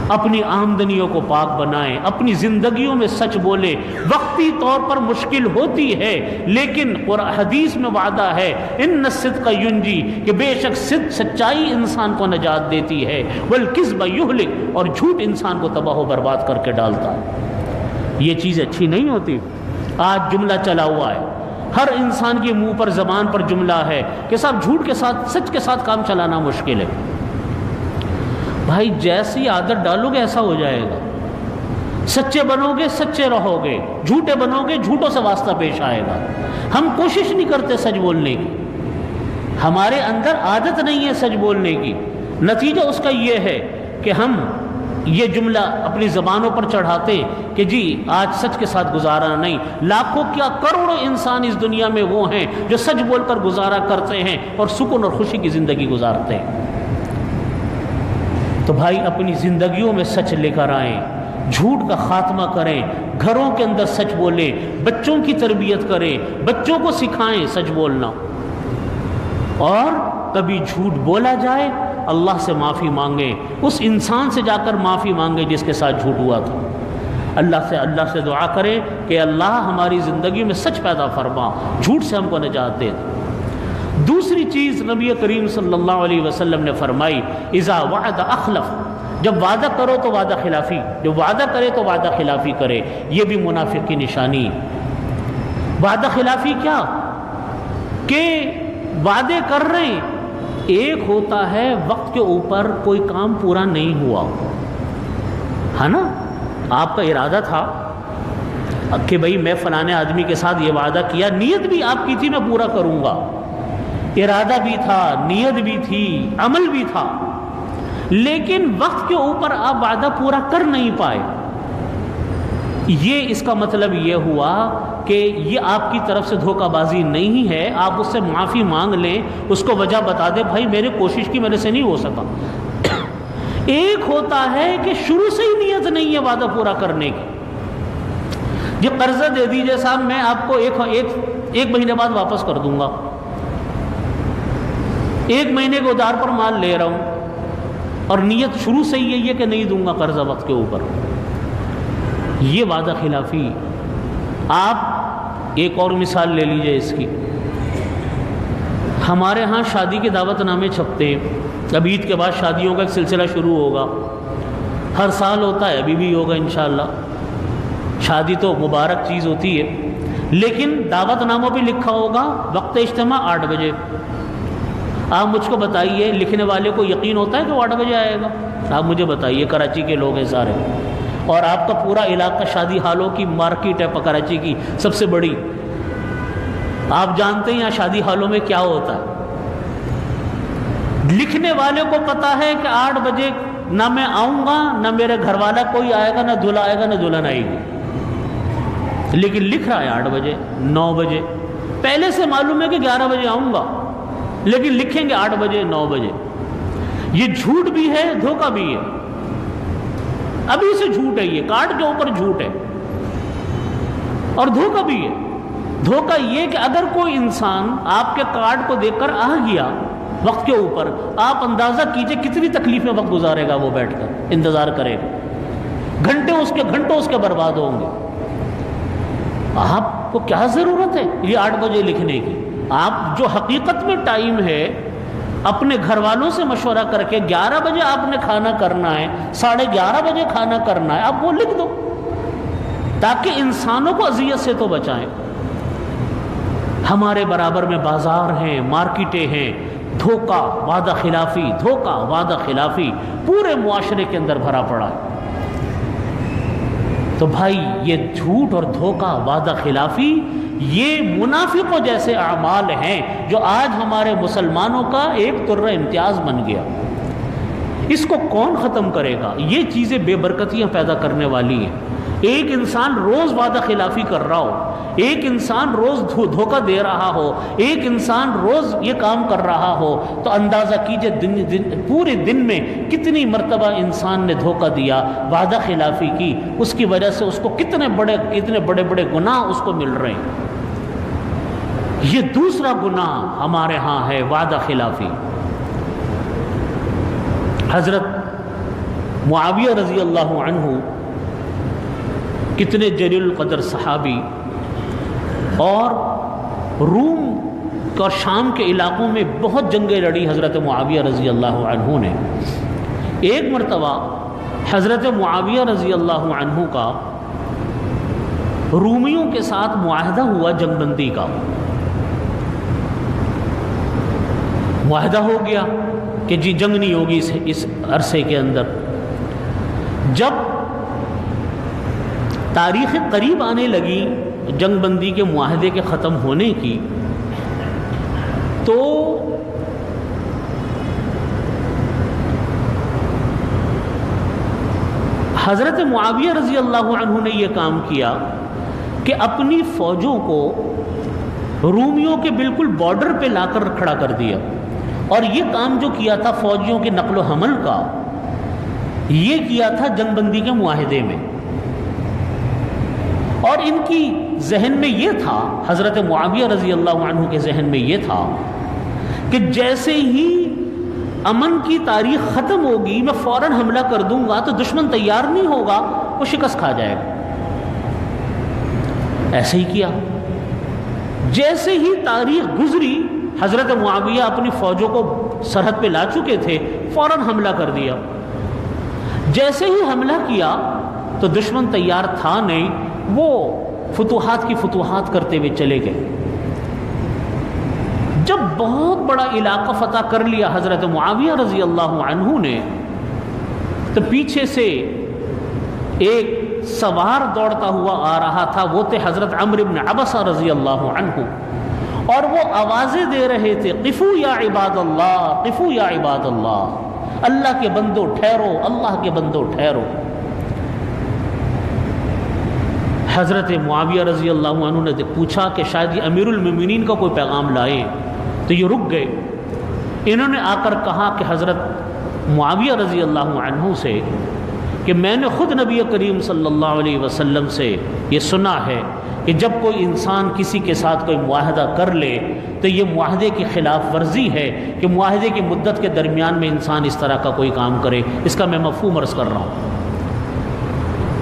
اپنی آمدنیوں کو پاک بنائیں، اپنی زندگیوں میں سچ بولیں۔ وقتی طور پر مشکل ہوتی ہے لیکن حدیث میں وعدہ ہے ان الصدق ینجی، کہ بے شک سچائی انسان کو نجات دیتی ہے، والکذب یہلک، اور جھوٹ انسان کو تباہ و برباد کر کے ڈالتا ہے۔ یہ چیز اچھی نہیں ہوتی۔ آج جملہ چلا ہوا ہے، ہر انسان کے منہ پر زبان پر جملہ ہے کہ صاحب جھوٹ کے ساتھ سچ کے ساتھ کام چلانا مشکل ہے۔ بھائی جیسی عادت ڈالو گے ایسا ہو جائے گا۔ سچے بنو گے سچے رہو گے، جھوٹے بنو گے جھوٹوں سے واسطہ پیش آئے گا۔ ہم کوشش نہیں کرتے سچ بولنے کی، ہمارے اندر عادت نہیں ہے سچ بولنے کی۔ نتیجہ اس کا یہ ہے کہ ہم یہ جملہ اپنی زبانوں پر چڑھاتے کہ جی آج سچ کے ساتھ گزارا نہیں۔ لاکھوں کیا کروڑوں انسان اس دنیا میں وہ ہیں جو سچ بول کر گزارا کرتے ہیں اور سکون اور خوشی کی زندگی گزارتے ہیں۔ تو بھائی اپنی زندگیوں میں سچ لے کر آئیں، جھوٹ کا خاتمہ کریں، گھروں کے اندر سچ بولیں، بچوں کی تربیت کریں، بچوں کو سکھائیں سچ بولنا، اور کبھی جھوٹ بولا جائے اللہ سے معافی مانگیں، اس انسان سے جا کر معافی مانگیں جس کے ساتھ جھوٹ ہوا تھا۔ اللہ سے دعا کریں کہ اللہ ہماری زندگی میں سچ پیدا فرما، جھوٹ سے ہم کو نجات دے۔ دوسری چیز نبی کریم صلی اللہ علیہ وسلم نے فرمائی اذا وعد اخلف، جب وعدہ کرو تو وعدہ خلافی، جب وعدہ کرے تو وعدہ خلافی کرے، یہ بھی منافق کی نشانی۔ وعدہ خلافی کیا کہ وعدے کر رہے ہیں، ایک ہوتا ہے وقت کے اوپر کوئی کام پورا نہیں ہوا ہے نا، آپ کا ارادہ تھا کہ بھئی میں فلانے آدمی کے ساتھ یہ وعدہ کیا، نیت بھی آپ کی تھی میں پورا کروں گا، ارادہ بھی تھا، نیت بھی تھی، عمل بھی تھا، لیکن وقت کے اوپر آپ وعدہ پورا کر نہیں پائے، یہ اس کا مطلب یہ ہوا کہ یہ آپ کی طرف سے دھوکہ بازی نہیں ہے، آپ اس سے معافی مانگ لیں، اس کو وجہ بتا دیں بھائی میں نے کوشش کی میرے سے نہیں ہو سکا۔ ایک ہوتا ہے کہ شروع سے ہی نیت نہیں ہے وعدہ پورا کرنے کی، یہ قرضہ دے دیجئے صاحب میں آپ کو ایک مہینے بعد واپس کر دوں گا، ایک مہینے کے ادھار پر مال لے رہا ہوں اور نیت شروع سے ہی ہے کہ نہیں دوں گا قرضہ وقت کے اوپر، یہ وعدہ خلافی۔ آپ ایک اور مثال لے لیجئے اس کی، ہمارے ہاں شادی کے دعوت نامے چھپتے ہیں، اب عید کے بعد شادیوں کا ایک سلسلہ شروع ہوگا، ہر سال ہوتا ہے، ابھی بھی ہوگا انشاءاللہ، شادی تو مبارک چیز ہوتی ہے، لیکن دعوت ناموں پہ لکھا ہوگا وقت اجتماع 8 بجے۔ آپ مجھ کو بتائیے لکھنے والے کو یقین ہوتا ہے کہ وہ 8 بجے آئے گا؟ آپ مجھے بتائیے، کراچی کے لوگ ہیں سارے، اور آپ کا پورا علاقہ شادی ہالوں کی مارکیٹ ہے کراچی کی سب سے بڑی، آپ جانتے ہیں یہاں شادی ہالوں میں کیا ہوتا ہے، لکھنے والے کو پتا ہے کہ 8 بجے نہ میں آؤں گا، نہ میرے گھر والا کوئی آئے گا، نہ دلہا آئے گا، نہ دلہن آئے گی، لیکن لکھ رہا ہے 8 بجے 9 بجے، پہلے سے معلوم ہے کہ 11 بجے آؤں گا، لیکن لکھیں گے 8 بجے 9 بجے۔ یہ جھوٹ بھی ہے، دھوکہ بھی ہے، ابھی سے جھوٹ ہے، یہ کارڈ کے اوپر جھوٹ ہے، اور دھوکہ بھی ہے۔ دھوکہ یہ کہ اگر کوئی انسان آپ کے کارڈ کو دیکھ کر آ گیا وقت کے اوپر، آپ اندازہ کیجئے کتنی تکلیف میں وقت گزارے گا، وہ بیٹھ کر انتظار کرے گا، گھنٹوں اس کے برباد ہوں گے۔ آپ کو کیا ضرورت ہے یہ 8 بجے لکھنے کی؟ آپ جو حقیقت میں ٹائم ہے اپنے گھر والوں سے مشورہ کر کے 11 بجے آپ نے کھانا کرنا ہے، 11:30 بجے کھانا کرنا ہے، آپ وہ لکھ دو تاکہ انسانوں کو اذیت سے تو بچائیں۔ ہمارے برابر میں بازار ہیں، مارکیٹیں ہیں، دھوکہ وعدہ خلافی، دھوکہ وعدہ خلافی پورے معاشرے کے اندر بھرا پڑا ہے۔ تو بھائی یہ جھوٹ اور دھوکہ وعدہ خلافی یہ منافقوں جیسے اعمال ہیں جو آج ہمارے مسلمانوں کا ایک طرح امتیاز بن گیا۔ اس کو کون ختم کرے گا؟ یہ چیزیں بے برکتیاں پیدا کرنے والی ہیں۔ ایک انسان روز وعدہ خلافی کر رہا ہو، ایک انسان روز دھوکہ دے رہا ہو، ایک انسان روز یہ کام کر رہا ہو، تو اندازہ کیجئے پورے دن میں کتنی مرتبہ انسان نے دھوکہ دیا، وعدہ خلافی کی، اس کی وجہ سے اس کو کتنے بڑے گناہ اس کو مل رہے ہیں۔ یہ دوسرا گناہ ہمارے ہاں ہے وعدہ خلافی۔ حضرت معاویہ رضی اللہ عنہ کتنے جلیل القدر صحابی، اور روم اور شام کے علاقوں میں بہت جنگیں لڑی حضرت معاویہ رضی اللہ عنہ نے۔ ایک مرتبہ حضرت معاویہ رضی اللہ عنہ کا رومیوں کے ساتھ معاہدہ ہوا جنگ بندی کا، معاہدہ ہو گیا کہ جی جنگ نہیں ہوگی اس عرصے کے اندر۔ جب تاریخ قریب آنے لگی جنگ بندی کے معاہدے کے ختم ہونے کی، تو حضرت معاویہ رضی اللہ عنہ نے یہ کام کیا کہ اپنی فوجوں کو رومیوں کے بالکل بارڈر پہ لا کر کھڑا کر دیا، اور یہ کام جو کیا تھا فوجیوں کے نقل و حمل کا، یہ کیا تھا جنگ بندی کے معاہدے میں۔ اور ان کی ذہن میں یہ تھا، حضرت معاویہ رضی اللہ عنہ کے ذہن میں یہ تھا کہ جیسے ہی امن کی تاریخ ختم ہوگی میں فوراً حملہ کر دوں گا تو دشمن تیار نہیں ہوگا، وہ شکست کھا جائے گا۔ ایسے ہی کیا، جیسے ہی تاریخ گزری حضرت معاویہ اپنی فوجوں کو سرحد پہ لا چکے تھے، فوراً حملہ کر دیا۔ جیسے ہی حملہ کیا تو دشمن تیار تھا نہیں، وہ فتوحات کی فتوحات کرتے ہوئے چلے گئے۔ جب بہت بڑا علاقہ فتح کر لیا حضرت معاویہ رضی اللہ عنہ نے، تو پیچھے سے ایک سوار دوڑتا ہوا آ رہا تھا، وہ تھے حضرت عمرو بن عبسہ رضی اللہ عنہ، اور وہ آوازیں دے رہے تھے، قفو یا عباد اللہ، قفو یا عباد اللہ، اللہ کے بندو ٹھہرو، اللہ کے بندو ٹھہرو۔ حضرت معاویہ رضی اللہ عنہ نے پوچھا کہ شاید یہ امیر المومنین کا کوئی پیغام لائے، تو یہ رک گئے۔ انہوں نے آ کر کہا کہ حضرت معاویہ رضی اللہ عنہ سے کہ میں نے خود نبی کریم صلی اللہ علیہ وسلم سے یہ سنا ہے کہ جب کوئی انسان کسی کے ساتھ کوئی معاہدہ کر لے تو یہ معاہدے کی خلاف ورزی ہے کہ معاہدے کی مدت کے درمیان میں انسان اس طرح کا کوئی کام کرے۔ اس کا میں مفہوم عرض کر رہا ہوں۔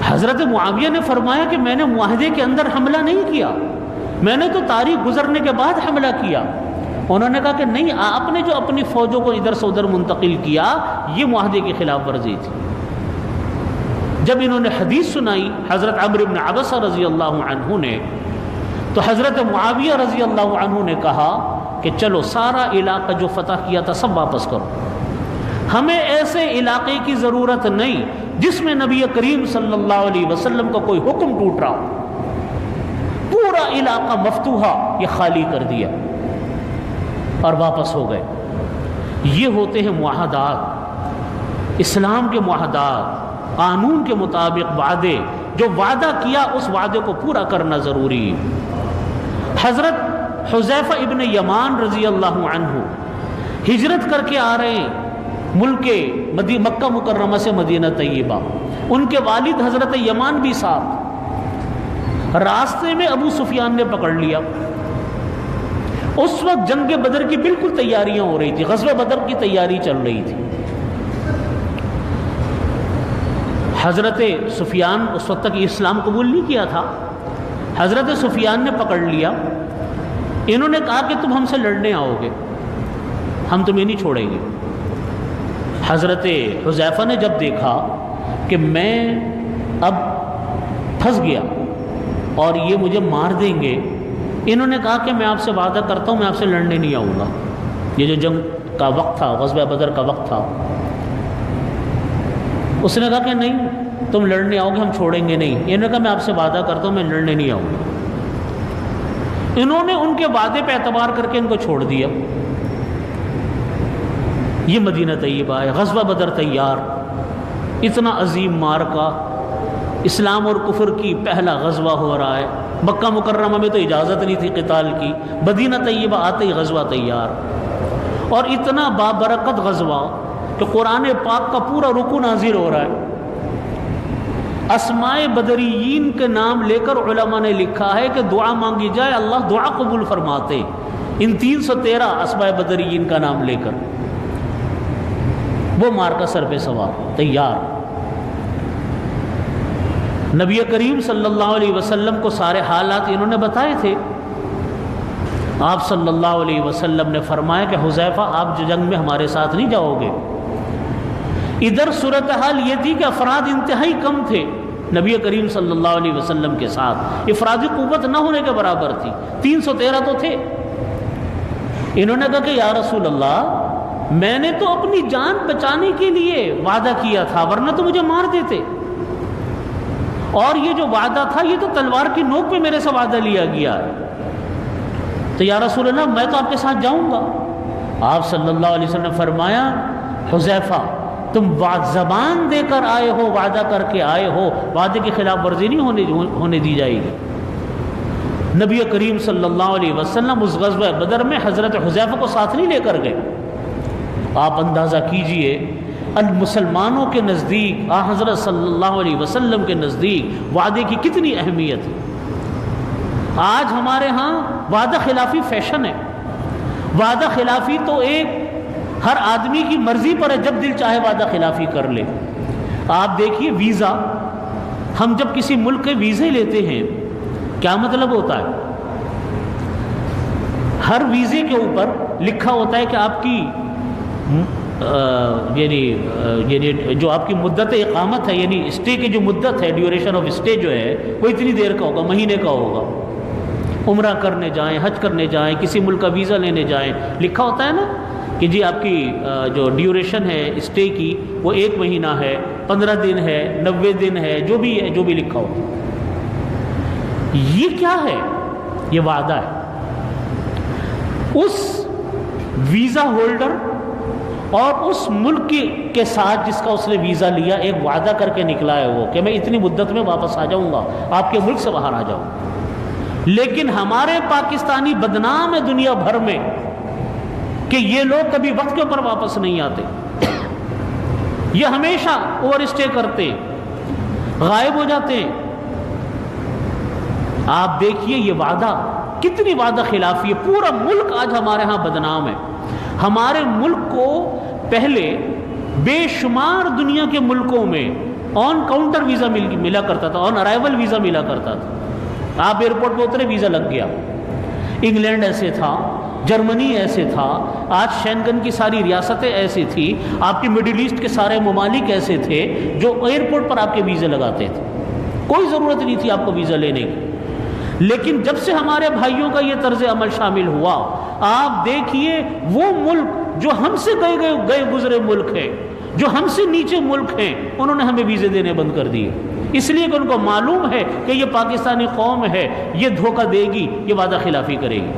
حضرت معاویہ نے فرمایا کہ میں نے معاہدے کے اندر حملہ نہیں کیا، میں نے تو تاریخ گزرنے کے بعد حملہ کیا۔ انہوں نے کہا کہ نہیں، آپ نے جو اپنی فوجوں کو ادھر سے ادھر منتقل کیا یہ معاہدے کی خلاف ورزی تھی۔ جب انہوں نے حدیث سنائی حضرت عمرو بن عبسہ رضی اللہ عنہ نے، تو حضرت معاویہ رضی اللہ عنہ نے کہا کہ چلو سارا علاقہ جو فتح کیا تھا سب واپس کرو، ہمیں ایسے علاقے کی ضرورت نہیں جس میں نبی کریم صلی اللہ علیہ وسلم کا کوئی حکم ٹوٹ رہا ہو۔ پورا علاقہ مفتوحہ یہ خالی کر دیا اور واپس ہو گئے۔ یہ ہوتے ہیں معاہدات، اسلام کے معاہدات، قانون کے مطابق وعدے، جو وعدہ کیا اس وعدے کو پورا کرنا ضروری ہے۔ حضرت حذیفہ ابن یمان رضی اللہ عنہ ہجرت کر کے آ رہے ہیں ملک مکہ مکرمہ سے مدینہ طیبہ، ان کے والد حضرت یمان بھی ساتھ۔ راستے میں ابو سفیان نے پکڑ لیا۔ اس وقت جنگ بدر کی بالکل تیاریاں ہو رہی تھی، غزوہ بدر کی تیاری چل رہی تھی۔ حضرت سفیان اس وقت تک اسلام قبول نہیں کیا تھا۔ حضرت سفیان نے پکڑ لیا، انہوں نے کہا کہ تم ہم سے لڑنے آؤ گے، ہم تمہیں نہیں چھوڑیں گے۔ حضرت حذیفہ نے جب دیکھا کہ میں اب پھنس گیا اور یہ مجھے مار دیں گے، انہوں نے کہا کہ میں آپ سے وعدہ کرتا ہوں میں آپ سے لڑنے نہیں آؤں گا۔ یہ جو جنگ کا وقت تھا، غزوہ بدر کا وقت تھا، اس نے کہا کہ نہیں تم لڑنے آؤ گے، ہم چھوڑیں گے نہیں۔ انہوں نے کہا میں آپ سے وعدہ کرتا ہوں میں لڑنے نہیں آؤں گا۔ انہوں نے ان کے وعدے پہ اعتبار کر کے ان کو چھوڑ دیا۔ یہ مدینہ طیبہ ہے، غزوہ بدر تیار، اتنا عظیم معرکہ، اسلام اور کفر کی پہلا غزوہ ہو رہا ہے۔ مکہ مکرمہ میں تو اجازت نہیں تھی قتال کی، مدینہ طیبہ آتے ہی غزوہ تیار، اور اتنا بابرکت غزوہ کہ قرآن پاک کا پورا رکو نازل ہو رہا ہے۔ اسماء بدریین کے نام لے کر علماء نے لکھا ہے کہ دعا مانگی جائے اللہ دعا قبول فرماتے، ان 313 اسماء بدریین کا نام لے کر۔ وہ مارکا سر پہ سوار تیار۔ نبی کریم صلی اللہ علیہ وسلم کو سارے حالات انہوں نے بتائے تھے۔ آپ صلی اللہ علیہ وسلم نے فرمایا کہ حذیفہ آپ جو جنگ میں ہمارے ساتھ نہیں جاؤ گے۔ ادھر صورتحال یہ تھی کہ افراد انتہائی کم تھے نبی کریم صلی اللہ علیہ وسلم کے ساتھ، افرادی قوت نہ ہونے کے برابر تھی، 313 تو تھے۔ انہوں نے کہا کہ یا رسول اللہ میں نے تو اپنی جان بچانے کے لیے وعدہ کیا تھا، ورنہ تو مجھے مار دیتے، اور یہ جو وعدہ تھا یہ تو تلوار کی نوک پہ میرے سے وعدہ لیا گیا ہے، تو یا رسول اللہ میں تو آپ کے ساتھ جاؤں گا۔ آپ صلی اللہ علیہ وسلم نے فرمایا حذیفہ تم زبان دے کر آئے ہو، وعدہ کر کے آئے ہو، وعدے کی خلاف ورزی نہیں ہونے دی جائے گی۔ نبی کریم صلی اللہ علیہ وسلم اس غزوہ بدر میں حضرت حذیفہ کو ساتھ نہیں لے کر گئے۔ آپ اندازہ کیجئے مسلمانوں کے نزدیک، حضرت صلی اللہ علیہ وسلم کے نزدیک وعدے کی کتنی اہمیت ہے۔ آج ہمارے ہاں وعدہ خلافی فیشن ہے۔ وعدہ خلافی تو ایک ہر آدمی کی مرضی پر ہے، جب دل چاہے وعدہ خلافی کر لے۔ آپ دیکھیے ویزا، ہم جب کسی ملک کے ویزے لیتے ہیں کیا مطلب ہوتا ہے؟ ہر ویزے کے اوپر لکھا ہوتا ہے کہ آپ کی یعنی جو آپ کی مدت اقامت ہے، یعنی اسٹے کی جو مدت ہے، ڈیوریشن آف اسٹے جو ہے وہ اتنی دیر کا ہوگا، مہینے کا ہوگا۔ عمرہ کرنے جائیں، حج کرنے جائیں، کسی ملک کا ویزا لینے جائیں، لکھا ہوتا ہے نا کہ جی آپ کی جو ڈیوریشن ہے اسٹے کی وہ 1 مہینہ ہے، 15 دن ہے، 90 دن ہے، جو بھی ہے، جو بھی لکھا ہوتا ہے۔ یہ کیا ہے؟ یہ وعدہ ہے۔ اس ویزا ہولڈر اور اس ملک کے ساتھ جس کا اس نے ویزا لیا ایک وعدہ کر کے نکلا ہے وہ کہ میں اتنی مدت میں واپس آ جاؤں گا، آپ کے ملک سے باہر آ جاؤں۔ لیکن ہمارے پاکستانی بدنام ہے دنیا بھر میں کہ یہ لوگ کبھی وقت کے اوپر واپس نہیں آتے، یہ ہمیشہ اوور اسٹے کرتے، غائب ہو جاتے ہیں۔ آپ دیکھیے یہ وعدہ کتنی وعدہ خلافی ہے، پورا ملک آج ہمارے ہاں بدنام ہے۔ ہمارے ملک کو پہلے بے شمار دنیا کے ملکوں میں آن کاؤنٹر ویزا ملا کرتا تھا، آن ارائیول ویزا ملا کرتا تھا۔ آپ ایئرپورٹ پہ اترے ویزا لگ گیا۔ انگلینڈ ایسے تھا، جرمنی ایسے تھا، آج شینگن کی ساری ریاستیں ایسی تھی، آپ کے مڈل ایسٹ کے سارے ممالک ایسے تھے جو ایئرپورٹ پر آپ کے ویزے لگاتے تھے، کوئی ضرورت نہیں تھی آپ کو ویزا لینے کی۔ لیکن جب سے ہمارے بھائیوں کا یہ طرز عمل شامل ہوا، آپ دیکھیے وہ ملک جو ہم سے گئے گزرے ملک ہیں، جو ہم سے نیچے ملک ہیں، انہوں نے ہمیں ویزے دینے بند کر دیے، اس لیے کہ ان کو معلوم ہے کہ یہ پاکستانی قوم ہے، یہ دھوکہ دے گی، یہ وعدہ خلافی کرے گی۔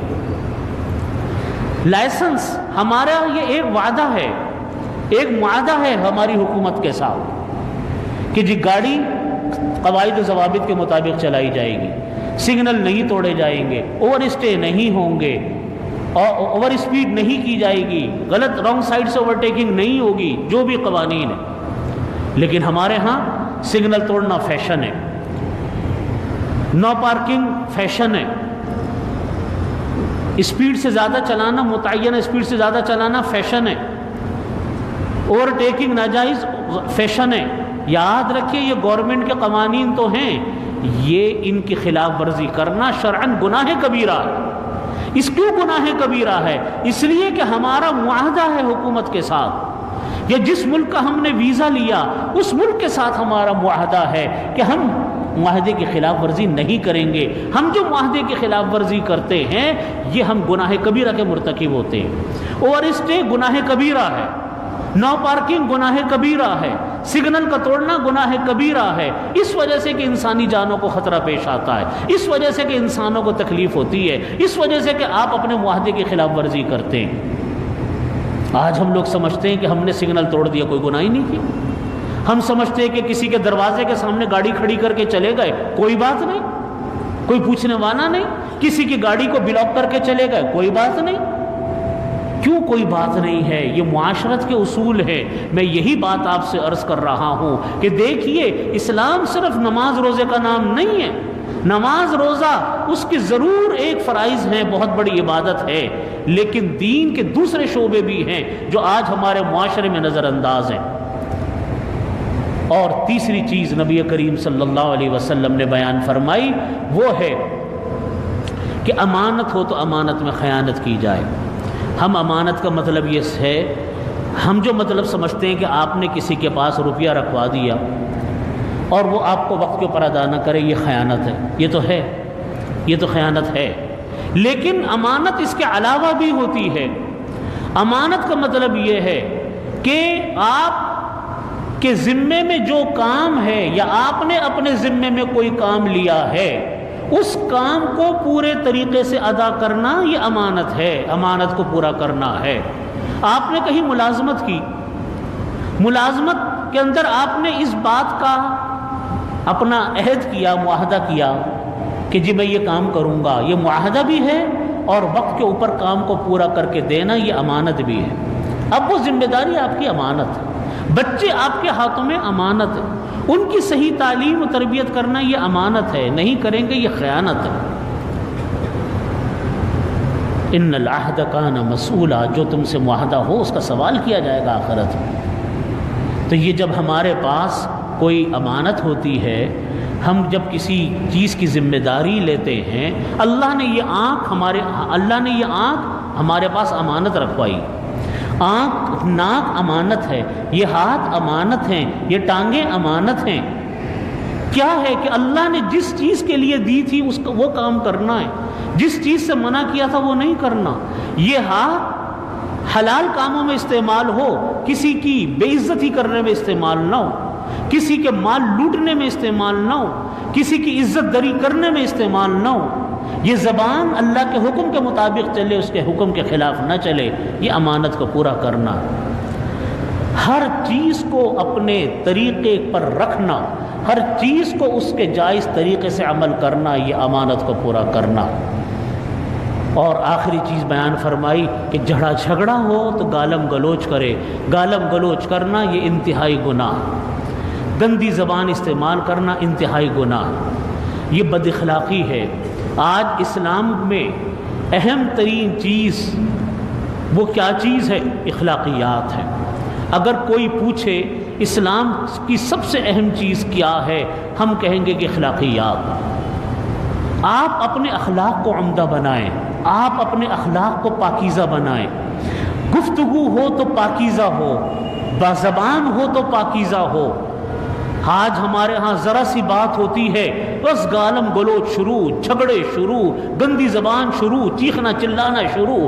لائسنس ہمارا یہ ایک وعدہ ہے، ایک معاہدہ ہے ہماری حکومت کے ساتھ کہ جی گاڑی قواعد و ضوابط کے مطابق چلائی جائے گی، سگنل نہیں توڑے جائیں گے، اوور اسٹے نہیں ہوں گے، اوور اسپیڈ نہیں کی جائے گی، غلط رانگ سائڈ سے اوورٹیکنگ نہیں ہوگی، جو بھی قوانین ہیں۔ لیکن ہمارے ہاں سگنل توڑنا فیشن ہے، نو پارکنگ فیشن ہے، اسپیڈ سے زیادہ چلانا، متعینہ اسپیڈ سے زیادہ چلانا فیشن ہے، اوورٹیکنگ ناجائز فیشن ہے۔ یاد رکھیے یہ گورنمنٹ کے قوانین تو ہیں، یہ ان کی خلاف ورزی کرنا شرعاً گناہ کبیرہ ہے۔ اس کیوں گناہ کبیرہ ہے؟ اس لیے کہ ہمارا معاہدہ ہے حکومت کے ساتھ، یا جس ملک کا ہم نے ویزا لیا اس ملک کے ساتھ ہمارا معاہدہ ہے کہ ہم معاہدے کی خلاف ورزی نہیں کریں گے۔ ہم جو معاہدے کی خلاف ورزی کرتے ہیں یہ ہم گناہ کبیرہ کے مرتکب ہوتے ہیں۔ اوور اسٹے گناہ کبیرہ ہے، نو پارکنگ گناہ کبیرہ ہے، سگنل کا توڑنا گناہ کبیرہ ہے، اس وجہ سے کہ انسانی جانوں کو خطرہ پیش آتا ہے، اس وجہ سے کہ انسانوں کو تکلیف ہوتی ہے، اس وجہ سے کہ آپ اپنے معاہدے کی خلاف ورزی کرتے ہیں۔ آج ہم لوگ سمجھتے ہیں کہ ہم نے سگنل توڑ دیا، کوئی گناہ ہی نہیں کی۔ ہم سمجھتے ہیں کہ کسی کے دروازے کے سامنے گاڑی کھڑی کر کے چلے گئے، کوئی بات نہیں، کوئی پوچھنے والا نہیں، کسی کی گاڑی کو بلاک کر کے چلے گئے، کوئی بات نہیں۔ کیوں کوئی بات نہیں ہے؟ یہ معاشرت کے اصول ہے۔ میں یہی بات آپ سے عرض کر رہا ہوں کہ دیکھیے اسلام صرف نماز روزے کا نام نہیں ہے، نماز روزہ اس کی ضرور ایک فرائض ہیں، بہت بڑی عبادت ہے، لیکن دین کے دوسرے شعبے بھی ہیں جو آج ہمارے معاشرے میں نظر انداز ہیں۔ اور تیسری چیز نبی کریم صلی اللہ علیہ وسلم نے بیان فرمائی وہ ہے کہ امانت ہو تو امانت میں خیانت کی جائے۔ ہم امانت کا مطلب یہ ہے، ہم جو مطلب سمجھتے ہیں کہ آپ نے کسی کے پاس روپیہ رکھوا دیا اور وہ آپ کو وقت کے اوپر ادا نہ کرے، یہ خیانت ہے، یہ تو خیانت ہے۔ لیکن امانت اس کے علاوہ بھی ہوتی ہے۔ امانت کا مطلب یہ ہے کہ آپ کے ذمے میں جو کام ہے یا آپ نے اپنے ذمے میں کوئی کام لیا ہے اس کام کو پورے طریقے سے ادا کرنا، یہ امانت ہے، امانت کو پورا کرنا ہے۔ آپ نے کہیں ملازمت کی، ملازمت کے اندر آپ نے اس بات کا اپنا عہد کیا، معاہدہ کیا کہ جی میں یہ کام کروں گا، یہ معاہدہ بھی ہے اور وقت کے اوپر کام کو پورا کر کے دینا یہ امانت بھی ہے۔ اب وہ ذمہ داری آپ کی امانت ہے، بچے آپ کے ہاتھوں میں امانت ہے، ان کی صحیح تعلیم و تربیت کرنا یہ امانت ہے، نہیں کریں گے یہ خیانت ہے۔ ان العہد کان مسئولا، جو تم سے معاہدہ ہو اس کا سوال کیا جائے گا آخرت میں۔ تو یہ جب ہمارے پاس کوئی امانت ہوتی ہے، ہم جب کسی چیز کی ذمہ داری لیتے ہیں، اللہ نے یہ آنکھ ہمارے پاس امانت رکھوائی، آنکھ ناک امانت ہے، یہ ہاتھ امانت ہیں، یہ ٹانگیں امانت ہیں۔ کیا ہے کہ اللہ نے جس چیز کے لیے دی تھی اس کو وہ کام کرنا ہے، جس چیز سے منع کیا تھا وہ نہیں کرنا۔ یہ ہاتھ حلال کاموں میں استعمال ہو، کسی کی بے عزتی کرنے میں استعمال نہ ہو، کسی کے مال لوٹنے میں استعمال نہ ہو، کسی کی عزت دری کرنے میں استعمال نہ ہو۔ یہ زبان اللہ کے حکم کے مطابق چلے، اس کے حکم کے خلاف نہ چلے، یہ امانت کو پورا کرنا۔ ہر چیز کو اپنے طریقے پر رکھنا، ہر چیز کو اس کے جائز طریقے سے عمل کرنا، یہ امانت کو پورا کرنا۔ اور آخری چیز بیان فرمائی کہ جھگڑا ہو تو گالم گلوچ کرے، گالم گلوچ کرنا یہ انتہائی گناہ، گندی زبان استعمال کرنا انتہائی گناہ، یہ بد اخلاقی ہے۔ آج اسلام میں اہم ترین چیز وہ کیا چیز ہے؟ اخلاقیات ہے۔ اگر کوئی پوچھے اسلام کی سب سے اہم چیز کیا ہے، ہم کہیں گے کہ اخلاقیات۔ آپ اپنے اخلاق کو عمدہ بنائیں، آپ اپنے اخلاق کو پاکیزہ بنائیں، گفتگو ہو تو پاکیزہ ہو، بازبان ہو تو پاکیزہ ہو۔ آج ہمارے ہاں ذرا سی بات ہوتی ہے بس گالم گلوچ شروع، جھگڑے شروع، گندی زبان شروع، چیخنا چلانا شروع۔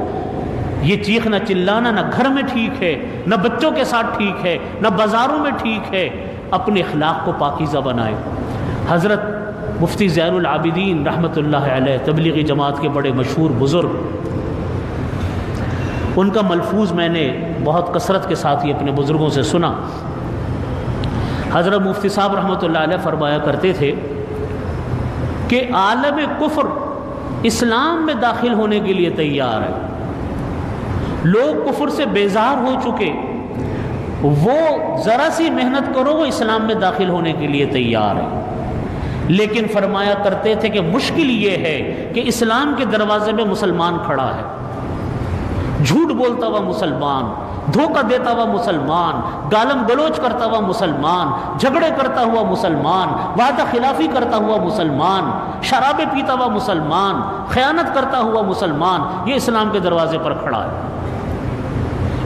یہ چیخنا چلانا نہ گھر میں ٹھیک ہے، نہ بچوں کے ساتھ ٹھیک ہے، نہ بازاروں میں ٹھیک ہے۔ اپنے اخلاق کو پاکیزہ بنائے۔ حضرت مفتی زین العابدین رحمۃ اللہ علیہ تبلیغی جماعت کے بڑے مشہور بزرگ، ان کا ملفوظ میں نے بہت کثرت کے ساتھ ہی اپنے بزرگوں سے سنا۔ حضرت مفتی صاحب رحمۃ اللہ علیہ فرمایا کرتے تھے کہ عالم کفر اسلام میں داخل ہونے کے لیے تیار ہے، لوگ کفر سے بیزار ہو چکے، وہ ذرا سی محنت کرو وہ اسلام میں داخل ہونے کے لیے تیار ہے۔ لیکن فرمایا کرتے تھے کہ مشکل یہ ہے کہ اسلام کے دروازے میں مسلمان کھڑا ہے، جھوٹ بولتا ہوا مسلمان، دھوکہ دیتا ہوا مسلمان، گالم گلوچ کرتا ہوا مسلمان، جھگڑے کرتا ہوا مسلمان، وعدہ خلافی کرتا ہوا مسلمان، شرابیں پیتا ہوا مسلمان، خیانت کرتا ہوا مسلمان، یہ اسلام کے دروازے پر کھڑا ہے۔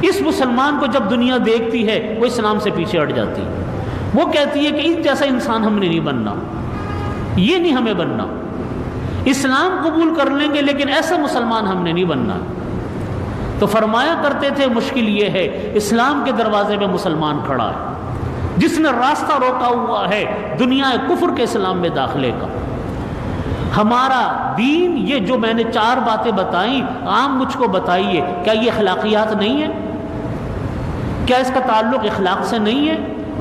اس مسلمان کو جب دنیا دیکھتی ہے وہ اسلام سے پیچھے ہٹ جاتی ہے، وہ کہتی ہے کہ اس جیسا انسان ہم نے نہیں بننا، یہ نہیں ہمیں بننا، اسلام قبول کر لیں گے لیکن ایسا مسلمان ہم نے نہیں بننا۔ تو فرمایا کرتے تھے مشکل یہ ہے اسلام کے دروازے میں مسلمان کھڑا ہے، جس نے راستہ روکا ہوا ہے دنیا کفر کے اسلام میں داخلے کا۔ ہمارا دین یہ جو میں نے 4 باتیں بتائیں، عام مجھ کو بتائیے کیا یہ اخلاقیات نہیں ہے؟ کیا اس کا تعلق اخلاق سے نہیں ہے؟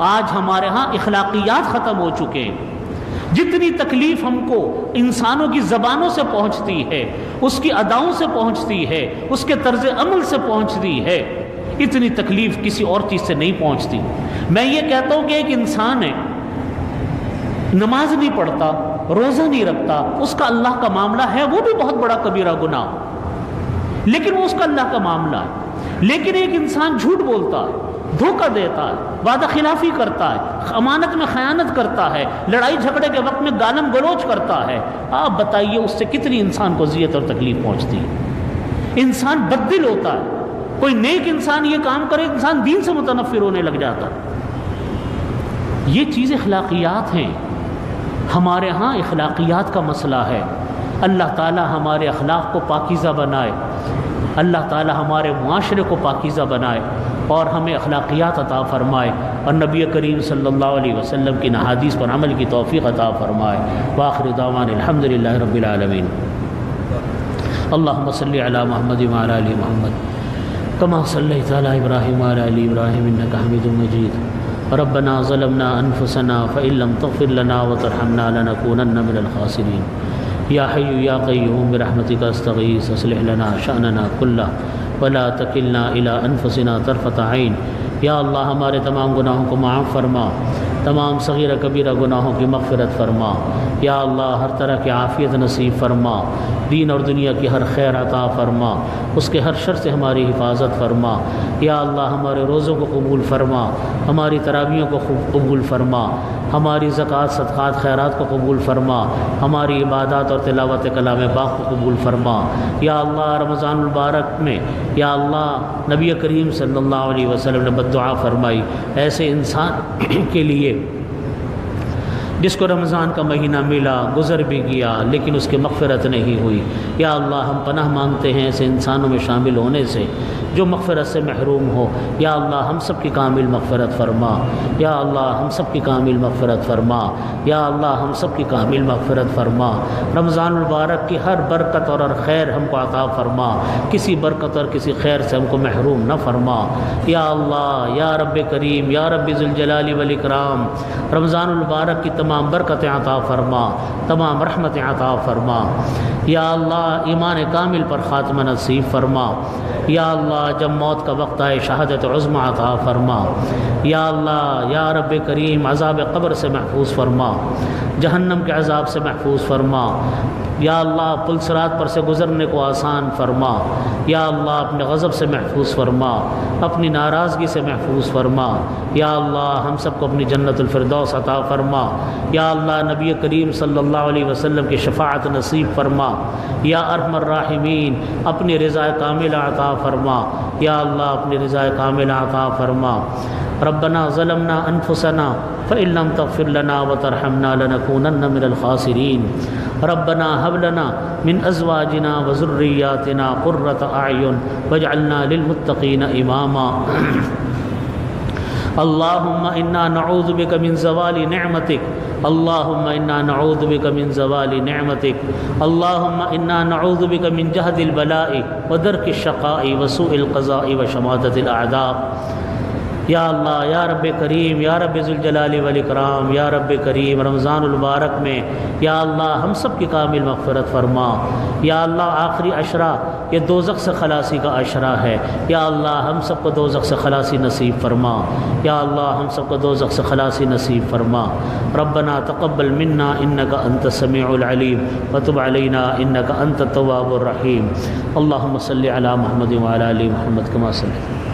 آج ہمارے ہاں اخلاقیات ختم ہو چکے ہیں۔ جتنی تکلیف ہم کو انسانوں کی زبانوں سے پہنچتی ہے، اس کی اداؤں سے پہنچتی ہے، اس کے طرز عمل سے پہنچتی ہے، اتنی تکلیف کسی اور چیز سے نہیں پہنچتی۔ میں یہ کہتا ہوں کہ ایک انسان ہے، نماز نہیں پڑھتا، روزہ نہیں رکھتا، اس کا اللہ کا معاملہ ہے، وہ بھی بہت بڑا کبیرہ گناہ، لیکن وہ اس کا اللہ کا معاملہ ہے۔ لیکن ایک انسان جھوٹ بولتا ہے، دھوکہ دیتا ہے، وعدہ خلافی کرتا ہے، امانت میں خیانت کرتا ہے، لڑائی جھگڑے کے وقت میں گالم گلوچ کرتا ہے، آپ بتائیے اس سے کتنی انسان کو اذیت اور تکلیف پہنچتی ہے۔ انسان بددل ہوتا ہے، کوئی نیک انسان یہ کام کرے انسان دین سے متنفر ہونے لگ جاتا ہے۔ یہ چیز اخلاقیات ہیں، ہمارے ہاں اخلاقیات کا مسئلہ ہے۔ اللہ تعالی ہمارے اخلاق کو پاکیزہ بنائے، اللہ تعالی ہمارے معاشرے کو پاکیزہ بنائے اور ہمیں اخلاقیات عطا فرمائے، اور نبی کریم صلی اللہ علیہ وسلم کی احادیث پر عمل کی توفیق عطا فرمائے۔ وآخر دعوانا الحمدللہ رب العالمین۔ اللہم صلی علی محمد وعلی آل محمد کما صلیت علی ابراہیم وعلی آل ابراہیم انک حمید مجید۔ ربنا ظلمنا انفسنا فإن لم تغفر لنا وترحمنا لنکونن من الخاسرین۔ یا حی یا قیوم برحمتک استغیث اصلح لنا شأننا کلہ ولا تکلنا الی انفسنا طرفۃ عین۔ یا اللہ ہمارے تمام گناہوں کو معاف فرما، تمام صغیرہ کبیرہ گناہوں کی مغفرت فرما۔ یا اللہ ہر طرح کی عافیت نصیب فرما، دین اور دنیا کی ہر خیر عطا فرما، اس کے ہر شر سے ہماری حفاظت فرما۔ یا اللہ ہمارے روزوں کو قبول فرما، ہماری تراویحوں کو قبول فرما۔ ہماری زکوٰۃ صدقات خیرات کو قبول فرما، ہماری عبادات اور تلاوت کلام پاک کو قبول فرما۔ یا اللہ رمضان المبارک میں یا اللہ نبی کریم صلی اللہ علیہ وسلم نے بددعا فرمائی ایسے انسان کے لیے جس کو رمضان کا مہینہ ملا، گزر بھی گیا، لیکن اس کی مغفرت نہیں ہوئی۔ یا اللہ ہم پناہ مانگتے ہیں ایسے انسانوں میں شامل ہونے سے جو مغفرت سے محروم ہو۔ یا اللہ ہم سب کی کامل مغفرت فرما، یا اللہ ہم سب کی کامل مغفرت فرما، یا اللہ ہم سب کی کامل مغفرت فرما۔ رمضان المبارک کی ہر برکت اور ہر خیر ہم کو عطا فرما، کسی برکت اور کسی خیر سے ہم کو محروم نہ فرما۔ یا اللہ یا رب کریم یا رب ذوالجلال والاکرام، رمضان المبارک کی تمام برکتیں عطا فرما، تمام رحمتیں عطا فرما۔ یا اللہ ایمان کامل پر خاتمہ نصیب فرما۔ یا اللہ جب موت کا وقت آئے شہادت عظمی عطا فرما۔ یا اللہ یا رب کریم عذاب قبر سے محفوظ فرما، جہنم کے عذاب سے محفوظ فرما۔ یا اللہ پل صراط پر سے گزرنے کو آسان فرما۔ یا اللہ اپنے غضب سے محفوظ فرما، اپنی ناراضگی سے محفوظ فرما۔ یا اللہ ہم سب کو اپنی جنت الفردوس عطا فرما۔ یا اللہ نبی کریم صلی اللہ علیہ وسلم کی شفاعت نصیب فرما۔ یا ارحم الراحمین اپنی رضا کاملہ عطا فرما۔ یا اللہ اپنی رضا کاملہ عطا فرما۔ ربنا ظلمنا انفسنا فإن لم تغفر لنا وترحمنا لنكونن من الخاسرين ربنا هب لنا من ازواجنا وذرياتنا قرة اعين واجعلنا للمتقين اماما اللهم انا نعوذ بك من زوال نعمتك اللهم انا نعوذ بك من زوال نعمتك اللهم انا نعوذ بك من جهد البلاء ودرك الشقاء وسوء القضاء وشماتة الاعداء۔ یا اللہ یا رب کریم یا رب ذوالجلال والاکرام یا رب کریم رمضان المبارک میں یا اللہ ہم سب کی کامل مغفرت فرما۔ یا اللہ آخری عشرہ یہ دوزخ سے خلاصی کا عشرہ ہے، یا اللہ ہم سب کو دوزخ سے خلاصی نصیب فرما۔ یا اللہ ہم سب کو دوزخ سے خلاصی نصیب فرما۔ ربنا تقبل منا انک انت السمیع العلیم وتب علینا انک انت التواب الرحیم۔ اللہم صلی علی محمد وعلی آل محمد کما صلی